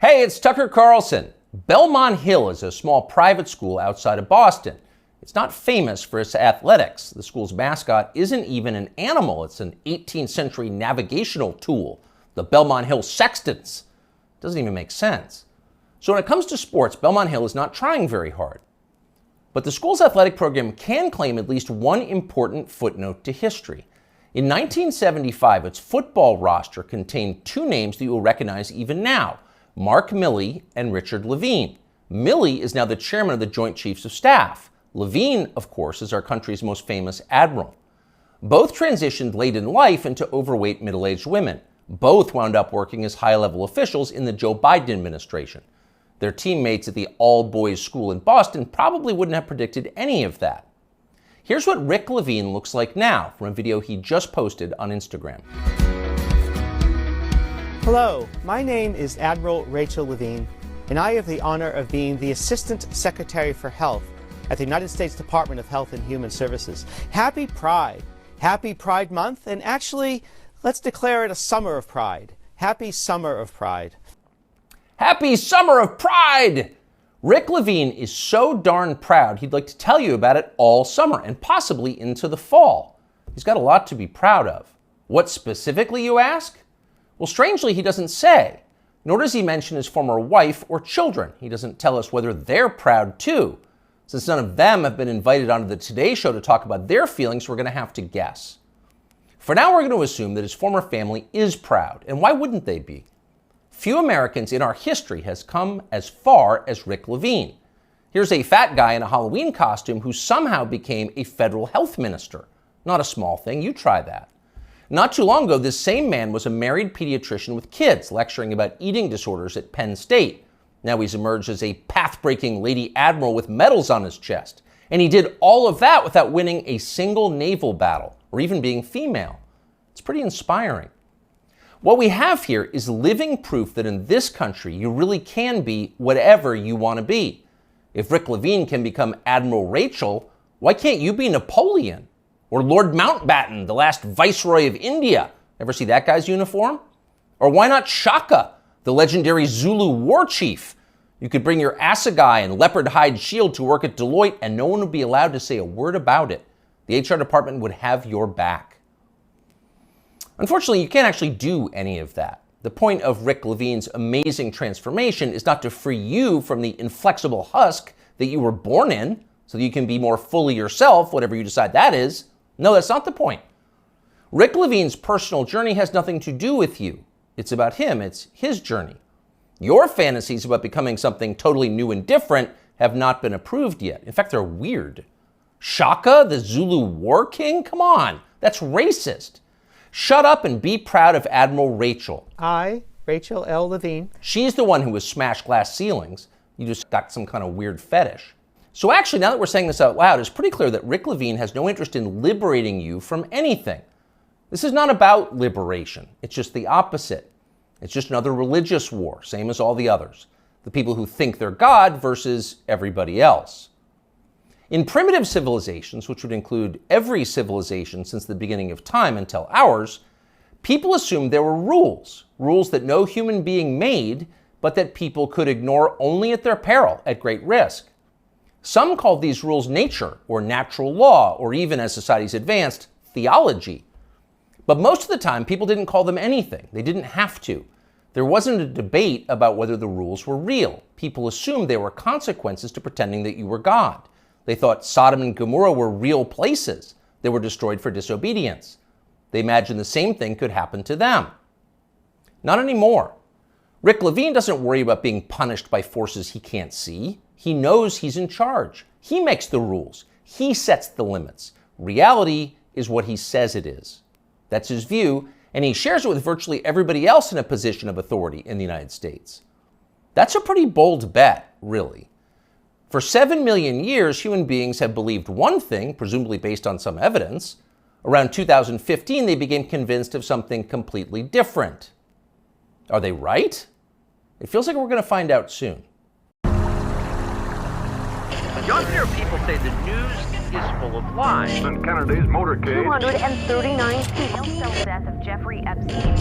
Hey, it's Tucker Carlson. Belmont Hill is a small private school outside of Boston. It's not famous for its athletics. The school's mascot isn't even an animal. It's an 18th century navigational tool, the Belmont Hill Sextants. It doesn't even make sense. So when it comes to sports, Belmont Hill is not trying very hard. But the school's athletic program can claim at least one important footnote to history. In 1975, its football roster contained two names that you will recognize even now, Mark Milley and Richard Levine. Milley is now the chairman of the Joint Chiefs of Staff. Levine, of course, is our country's most famous admiral. Both transitioned late in life into overweight middle-aged women. Both wound up working as high-level officials in the Joe Biden administration. Their teammates at the all-boys school in Boston probably wouldn't have predicted any of that. Here's what Rick Levine looks like now from a video he just posted on Instagram. Hello, my name is Admiral Rachel Levine, and I have the honor of being the Assistant Secretary for Health at the United States Department of Health and Human Services. Happy Pride. Happy Pride Month, and actually, let's declare it a summer of pride. Happy Summer of Pride. Happy Summer of Pride! Rick Levine is so darn proud he'd like to tell you about it all summer and possibly into the fall. He's got a lot to be proud of. What specifically, you ask? Well, strangely, he doesn't say, nor does he mention his former wife or children. He doesn't tell us whether they're proud too. Since none of them have been invited onto the Today Show to talk about their feelings, we're going to have to guess. For now, we're going to assume that his former family is proud, and why wouldn't they be? Few Americans in our history has come as far as Rick Levine. Here's a fat guy in a Halloween costume who somehow became a federal health minister. Not a small thing, you try that. Not too long ago, this same man was a married pediatrician with kids, lecturing about eating disorders at Penn State. Now he's emerged as a path-breaking Lady Admiral with medals on his chest. And he did all of that without winning a single naval battle, or even being female. It's pretty inspiring. What we have here is living proof that in this country, you really can be whatever you want to be. If Rick Levine can become Admiral Rachel, why can't you be Napoleon? Or Lord Mountbatten, the last Viceroy of India. Ever see that guy's uniform? Or why not Shaka, the legendary Zulu war chief? You could bring your assegai and leopard hide shield to work at Deloitte and no one would be allowed to say a word about it. The HR department would have your back. Unfortunately, you can't actually do any of that. The point of Rick Levine's amazing transformation is not to free you from the inflexible husk that you were born in so that you can be more fully yourself, whatever you decide that is. No, that's not the point. Rick Levine's personal journey has nothing to do with you. It's about him. It's his journey. Your fantasies about becoming something totally new and different have not been approved yet. In fact, they're weird. Shaka, the Zulu war king? Come on, that's racist. Shut up and be proud of Admiral Rachel. I, Rachel L. Levine. She's the one who has smashed glass ceilings. You just got some kind of weird fetish. So actually, now that we're saying this out loud, it's pretty clear that Rick Levine has no interest in liberating you from anything. This is not about liberation. It's just the opposite. It's just another religious war, same as all the others. The people who think they're God versus everybody else. In primitive civilizations, which would include every civilization since the beginning of time until ours, people assumed there were rules that no human being made, but that people could ignore only at their peril, at great risk. Some called these rules nature, or natural law, or even, as societies advanced, theology. But most of the time, people didn't call them anything. They didn't have to. There wasn't a debate about whether the rules were real. People assumed there were consequences to pretending that you were God. They thought Sodom and Gomorrah were real places. They were destroyed for disobedience. They imagined the same thing could happen to them. Not anymore. Rick Levine doesn't worry about being punished by forces he can't see. He knows he's in charge. He makes the rules. He sets the limits. Reality is what he says it is. That's his view, and he shares it with virtually everybody else in a position of authority in the United States. That's a pretty bold bet, really. For 7 million years, human beings have believed one thing, presumably based on some evidence. Around 2015, they became convinced of something completely different. Are they right? It feels like we're going to find out soon. Younger people say the news is full of lies. In Kennedy's motorcade. 239 people. Cell death of Jeffrey Epstein.